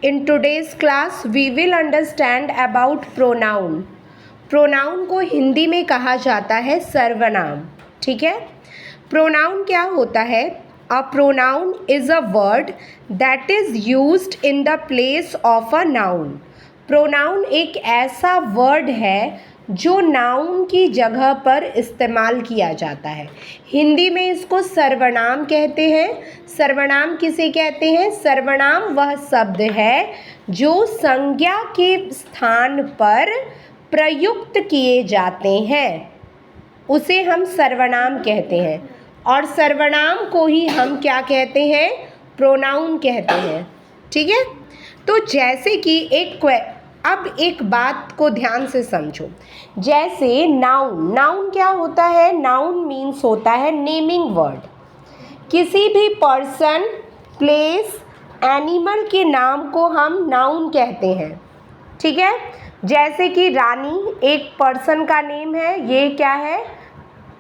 In today's class we will understand about pronoun. Pronoun को हिंदी में कहा जाता है सर्वनाम. ठीक है. प्रोनाउन क्या होता है? A pronoun is a word that is used in the place of a noun. Pronoun एक ऐसा वर्ड है जो नाउन की जगह पर इस्तेमाल किया जाता है. हिंदी में इसको सर्वनाम कहते हैं. सर्वनाम किसे कहते हैं? सर्वनाम वह शब्द है जो संज्ञा के स्थान पर प्रयुक्त किए जाते हैं, उसे हम सर्वनाम कहते हैं. और सर्वनाम को ही हम क्या कहते हैं? प्रोनाउन कहते हैं. ठीक है. तो जैसे कि अब एक बात को ध्यान से समझो. जैसे नाउन. नाउन क्या होता है? नाउन मीन्स होता है नेमिंग वर्ड. किसी भी पर्सन, प्लेस, एनिमल के नाम को हम नाउन कहते हैं. ठीक है. जैसे कि रानी एक पर्सन का नेम है, ये क्या है?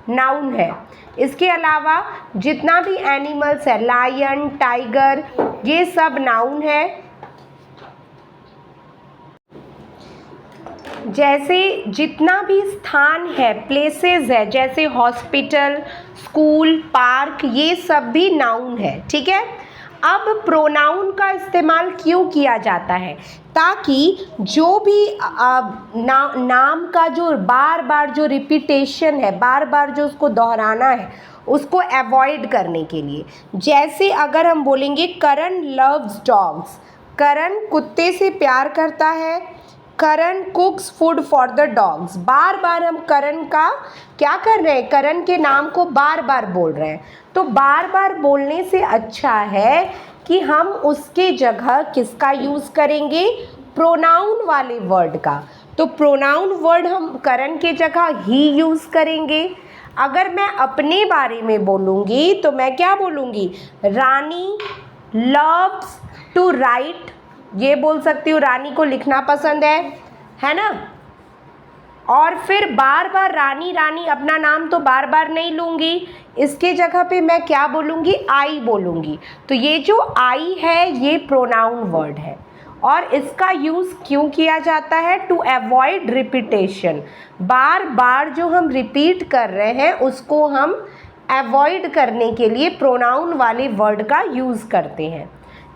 नाउन है. इसके अलावा जितना भी एनिमल्स है, लायन, टाइगर, ये सब नाउन है. जैसे जितना भी स्थान है, प्लेसेस है, जैसे हॉस्पिटल, स्कूल, पार्क, ये सब भी नाउन है. ठीक है. अब प्रोनाउन का इस्तेमाल क्यों किया जाता है? ताकि जो भी नाम का जो बार बार जो रिपीटेशन है, बार बार जो उसको दोहराना है, उसको अवॉइड करने के लिए. जैसे अगर हम बोलेंगे करण लव्स डॉग्स, करण कुत्ते से प्यार करता है. Karan cooks food for the dogs. बार बार हम करण का क्या कर रहे हैं? करण के नाम को बार बार बोल रहे हैं. तो बार बार बोलने से अच्छा है कि हम उसके जगह किसका यूज़ करेंगे? प्रोनाउन वाले वर्ड का. तो प्रोनाउन वर्ड हम करण के जगह ही यूज़ करेंगे. अगर मैं अपने बारे में बोलूँगी तो मैं क्या बोलूँगी? रानी लव्स टू राइट. ये बोल सकती हूँ रानी को लिखना पसंद है ना. और फिर बार बार रानी रानी अपना नाम तो बार बार नहीं लूँगी. इसके जगह पे मैं क्या बोलूँगी? आई बोलूँगी. तो ये जो आई है ये प्रोनाउन वर्ड है. और इसका यूज़ क्यों किया जाता है? To avoid repetition. बार बार जो हम रिपीट कर रहे हैं उसको हम अवॉइड करने के लिए प्रोनाउन वाले वर्ड का यूज़ करते हैं.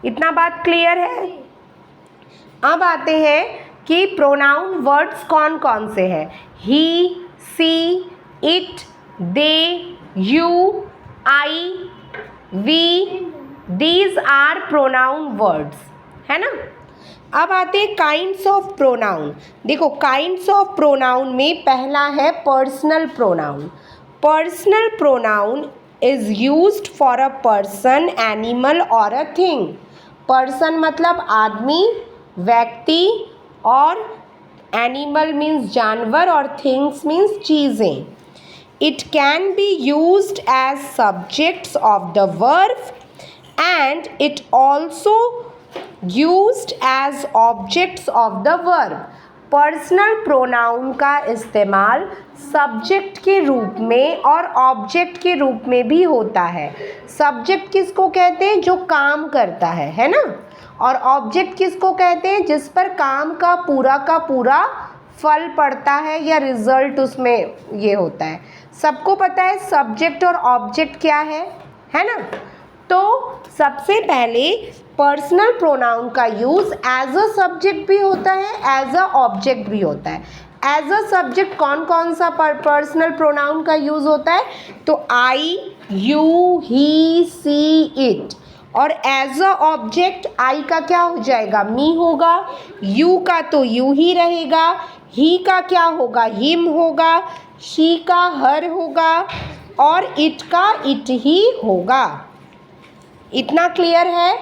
इतना बात क्लियर है? अब आते हैं कि प्रोनाउन वर्ड्स कौन कौन से हैं. He, she, it, they, you, I, we, these are pronoun words, है ना. अब आते हैं काइंड्स ऑफ प्रोनाउन. देखो काइंड्स ऑफ प्रोनाउन में पहला है personal pronoun. Personal pronoun is used for a person, animal और अ थिंग. पर्सन मतलब आदमी, व्यक्ति, और एनिमल मीन्स जानवर, और थिंग्स मीन्स चीज़ें. It can be used as subjects of the verb and it also used as objects of the verb. Personal pronoun का इस्तेमाल सब्जेक्ट के रूप में और ऑब्जेक्ट के रूप में भी होता है. सब्जेक्ट किसको कहते हैं? जो काम करता है ना. और ऑब्जेक्ट किसको कहते हैं? जिस पर काम का पूरा फल पड़ता है या रिजल्ट उसमें ये होता है. सबको पता है सब्जेक्ट और ऑब्जेक्ट क्या है ना. तो सबसे पहले पर्सनल प्रोनाउन का यूज़ एज अ सब्जेक्ट भी होता है, एज अ ऑब्जेक्ट भी होता है. एज अ सब्जेक्ट कौन सा पर्सनल प्रोनाउन का यूज़ होता है? तो आई, यू, ही, सी, इट. और एज अ ऑब्जेक्ट आई का क्या हो जाएगा? मी होगा. यू का तो यू ही रहेगा. ही का क्या होगा? हिम होगा. शी का हर होगा. और इट का इट ही होगा. इतना क्लियर है?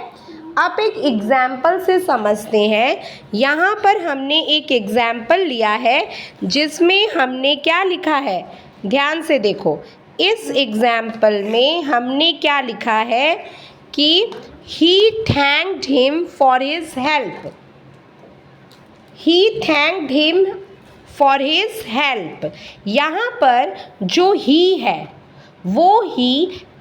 अब एक एग्जाम्पल से समझते हैं. यहाँ पर हमने एक एग्जाम्पल लिया है जिसमें हमने क्या लिखा है? ध्यान से देखो. इस एग्जाम्पल में हमने क्या लिखा है कि he thanked him for his help. He thanked him for his help. यहाँ पर जो he है वो he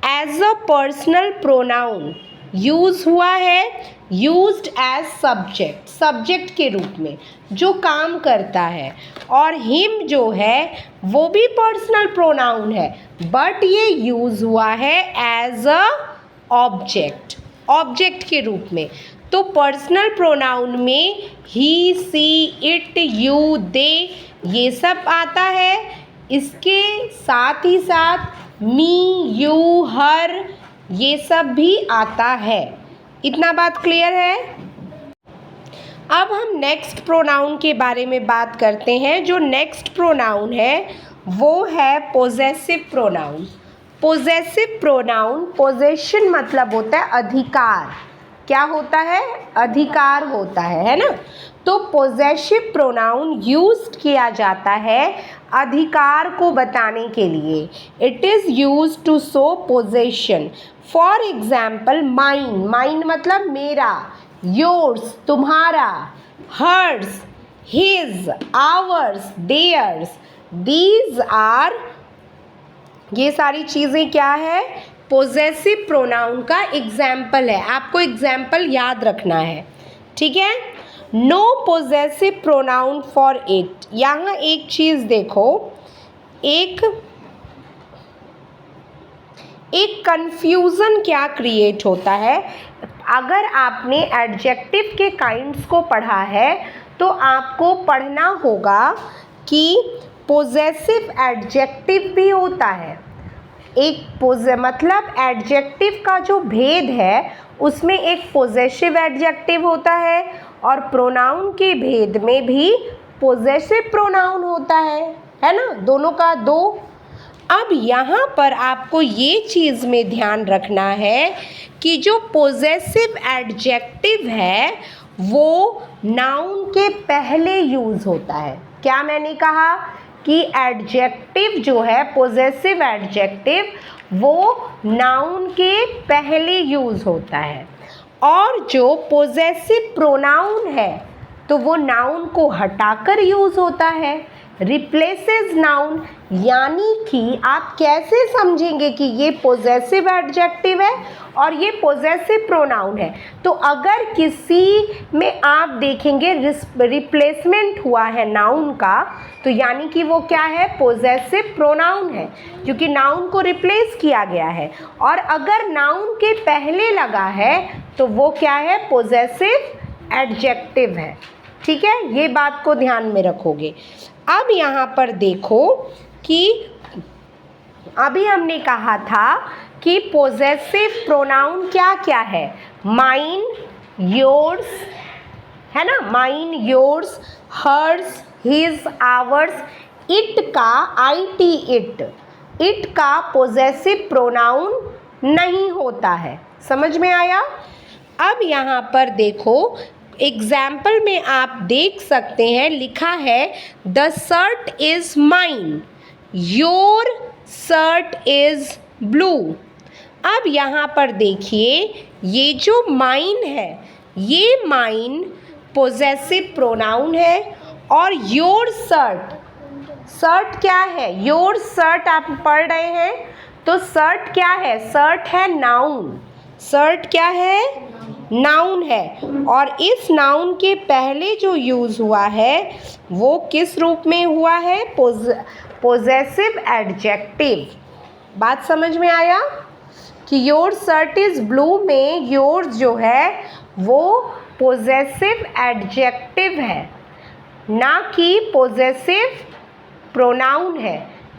as a personal pronoun use हुआ है यूज्ड एज सब्जेक्ट, सब्जेक्ट के रूप में जो काम करता है। और हिम जो है वो भी पर्सनल प्रोनाउन है, बट ये यूज़ हुआ है एज अ ऑब्जेक्ट, ऑब्जेक्ट के रूप में। तो पर्सनल प्रोनाउन में ही, सी, इट, यू, दे ये सब आता है। इसके साथ ही साथ मी, यू, हर ये सब भी आता है। इतना बात क्लियर है। अब हम नेक्स्ट प्रोनाउन के बारे में बात करते हैं। जो नेक्स्ट प्रोनाउन है वो है possessive pronoun. Possessive pronoun, possession मतलब होता है अधिकार। क्या होता है? अधिकार होता है ना। तो पोजेसिव प्रोनाउन यूज्ड किया जाता है अधिकार को बताने के लिए। It is used to show possession. For example mine, mine मतलब मेरा, योर्स तुम्हारा, hers his, ours theirs, these are, ये सारी चीज़ें क्या है? पोजेसिव प्रोनाउन का एग्जाम्पल है। आपको एग्जाम्पल याद रखना है, ठीक है। No possessive pronoun for it. यहाँ एक चीज़ देखो, एक कंफ्यूज़न क्या क्रिएट होता है। अगर आपने एडजेक्टिव के काइंड्स को पढ़ा है तो आपको पढ़ना होगा कि पोजेसिव एडजेक्टिव भी होता है। एक मतलब एडजेक्टिव का जो भेद है उसमें एक पोजेसिव एडजेक्टिव होता है और प्रोनाउन के भेद में भी पोजेसिव प्रोनाउन होता है ना, दोनों का दो। अब यहाँ पर आपको ये चीज़ में ध्यान रखना है कि जो पोजेसिव एडजेक्टिव है वो नाउन के पहले यूज़ होता है। क्या मैंने कहा कि एडजेक्टिव जो है, पोजेसिव एडजेक्टिव, वो नाउन के पहले यूज़ होता है। और जो पोजेसिव प्रोनाउन है तो वो नाउन को हटाकर यूज़ होता है, रिप्लेसेस नाउन। यानी कि आप कैसे समझेंगे कि ये पोजेसिव एडजेक्टिव है और ये पोजेसिव प्रोनाउन है? तो अगर किसी में आप देखेंगे रिप्लेसमेंट हुआ है नाउन का, तो यानी कि वो क्या है? पोजेसिव प्रोनाउन है, क्योंकि नाउन को रिप्लेस किया गया है। और अगर नाउन के पहले लगा है तो वो क्या है? पोजेसिव एडजेक्टिव है, ठीक है। ये बात को ध्यान में रखोगे। अब यहाँ पर देखो कि अभी हमने कहा था कि पोजेसिव प्रोनाउन क्या क्या है? माइन, योर्स, है ना, mine, yours, hers, his, ours. It का, IT, इट का पोजेसिव प्रोनाउन नहीं होता है। समझ में आया? अब यहाँ पर देखो, एग्जाम्पल में आप देख सकते हैं, लिखा है the shirt is mine, your shirt is blue. अब यहाँ पर देखिए, ये जो माइन है, ये माइन पोजेसिव प्रोनाउन है। और योर शर्ट, शर्ट क्या है? योर शर्ट आप पढ़ रहे हैं तो शर्ट क्या है? शर्ट है नाउन। शर्ट क्या है? नाउन है। और इस नाउन के पहले जो यूज़ हुआ है वो किस रूप में हुआ है? Possessive adjective. बात समझ में आया कि योर शर्ट इज़ ब्लू में योर्स जो है वो पोजेसिव एडजेक्टिव है, ना कि पोजेसिव प्रोनाउन है।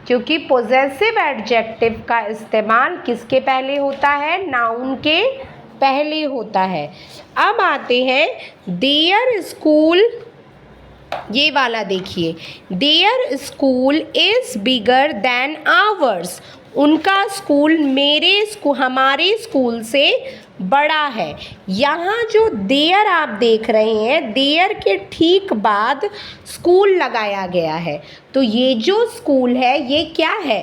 क्योंकि पोजेसिव एडजेक्टिव का इस्तेमाल किसके पहले होता है? नाउन के पहले होता है। अब आते हैं देयर स्कूल, ये वाला देखिए, their school is bigger than ours. उनका स्कूल हमारे स्कूल से बड़ा है। यहाँ जो देयर आप देख रहे हैं, देयर के ठीक बाद स्कूल लगाया गया है। तो ये जो स्कूल है ये क्या है?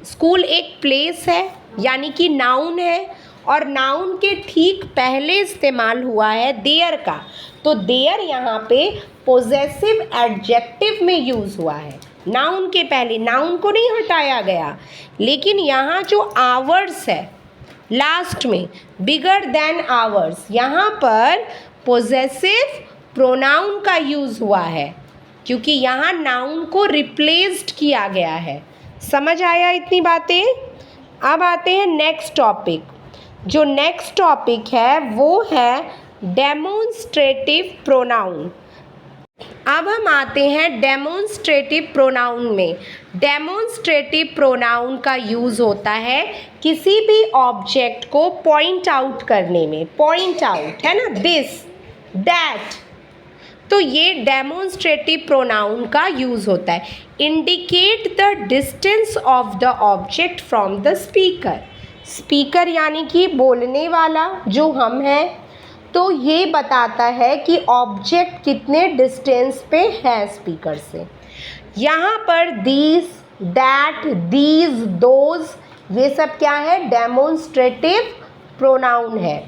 स्कूल एक प्लेस है, यानी कि नाउन है। और नाउन के ठीक पहले इस्तेमाल हुआ है देयर का। तो देयर यहाँ पे पोजेसिव एडजेक्टिव में यूज़ हुआ है, नाउन के पहले। नाउन को नहीं हटाया गया। लेकिन यहाँ जो आवर्स है, लास्ट में बिगर देन आवर्स, यहाँ पर पोजेसिव प्रोनाउन का यूज़ हुआ है क्योंकि यहाँ नाउन को रिप्लेस्ड किया गया है। समझ आया इतनी बातें? अब आते हैं नेक्स्ट टॉपिक। जो नेक्स्ट टॉपिक है वो है डेमोन्स्ट्रेटिव प्रोनाउन। अब हम आते हैं डेमोन्स्ट्रेटिव प्रोनाउन में। डेमोन्स्ट्रेटिव प्रोनाउन का यूज़ होता है किसी भी ऑब्जेक्ट को पॉइंट आउट करने में। पॉइंट आउट है ना, दिस, दैट, तो ये डेमोन्स्ट्रेटिव प्रोनाउन का यूज़ होता है। Indicate the distance of the object from the speaker. Speaker यानी कि बोलने वाला जो हम हैं, तो ये बताता है कि ऑब्जेक्ट कितने डिस्टेंस पे है स्पीकर से। यहाँ पर दिस, दैट, दीज, दोज, ये सब क्या है? डेमोन्स्ट्रेटिव प्रोनाउन है।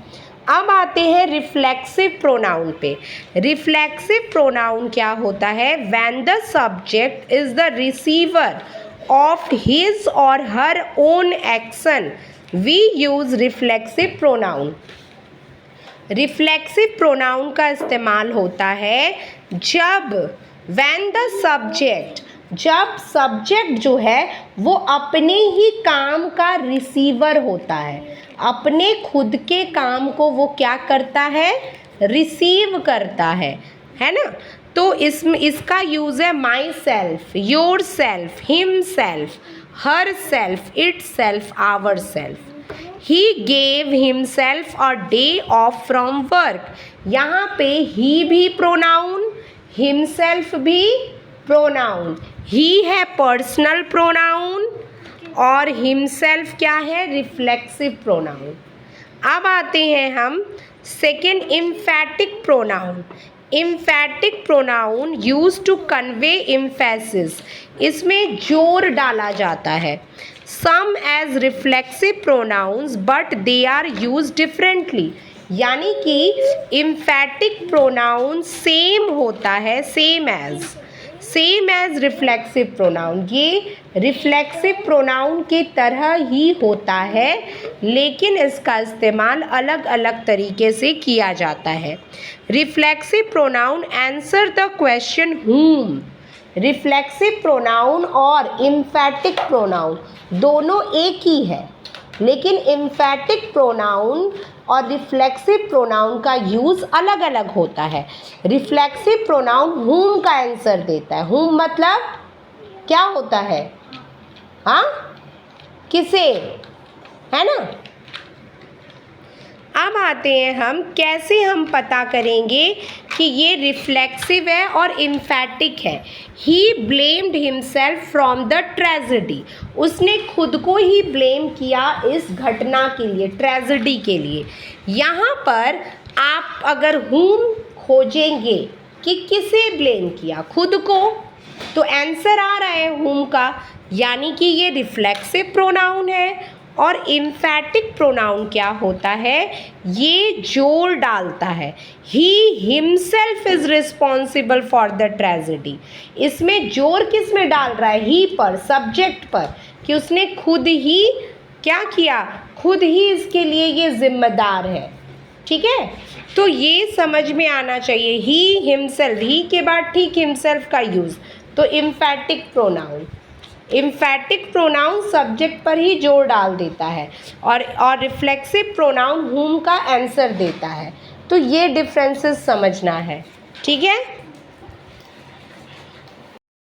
अब आते हैं रिफ्लेक्सिव प्रोनाउन पे। रिफ्लेक्सिव प्रोनाउन क्या होता है? When the subject is the receiver of his or her own action we use reflexive pronoun. Reflexive pronoun का इस्तेमाल होता है जब व्हेन द सब्जेक्ट, जब सब्जेक्ट जो है वो अपने ही काम का रिसीवर होता है, अपने खुद के काम को वो क्या करता है? रिसीव करता है ना। तो इसका यूज़ है myself, yourself, himself, herself, itself, ourself. He gave himself a day off from work। यहाँ पे he भी प्रोनाउन, himself भी प्रोनाउन। he है पर्सनल प्रोनाउन और himself क्या है? Reflexive pronoun. अब आते हैं हम second emphatic pronoun. Emphatic pronoun use to convey emphasis, इसमें जोर डाला जाता है। Same as reflexive pronouns but they are use differently, यानी कि एम्फैटिक प्रोनाउन सेम होता है, सेम एज रिफ्लेक्सिव प्रोनाउन। ये रिफ्लेक्सिव प्रोनाउन की तरह ही होता है, लेकिन इसका इस्तेमाल अलग अलग तरीके से किया जाता है। Reflexive pronoun answer the question whom। Reflexive pronoun और एम्फैटिक प्रोनाउन दोनों एक ही है, लेकिन एम्फैटिक प्रोनाउन और रिफ्लेक्सिव प्रोनाउन का यूज़ अलग अलग होता है। रिफ्लेक्सिव प्रोनाउन whom का आंसर देता है। whom मतलब क्या होता है? हाँ, किसे, है ना। अब आते हैं हम कैसे हम पता करेंगे कि ये रिफ्लेक्सिव है और एम्फैटिक है। ही blamed himself from the tragedy, उसने खुद को ही ब्लेम किया इस घटना के लिए, ट्रेजेडी के लिए। यहाँ पर आप अगर whom खोजेंगे कि किसे ब्लेम किया, खुद को, तो आंसर आ रहा है whom का, यानी कि ये रिफ्लेक्सिव प्रोनाउन है। और एम्फैटिक प्रोनाउन क्या होता है? ये जोर डालता है। He himself is responsible for the tragedy, इसमें जोर किस में डाल रहा है? ही पर, सब्जेक्ट पर, कि उसने खुद ही क्या किया? खुद ही इसके लिए ये जिम्मेदार है। ठीक है, तो ये समझ में आना चाहिए। ही हिमसेल्फ, ही के बाद ठीक हिमसेल्फ का यूज़, तो एम्फैटिक प्रोनाउन। एम्फैटिक प्रोनाउन सब्जेक्ट पर ही जोर डाल देता है और रिफ्लेक्सिव प्रोनाउन whom का आंसर देता है। तो ये डिफरेंसेस समझना है, ठीक है।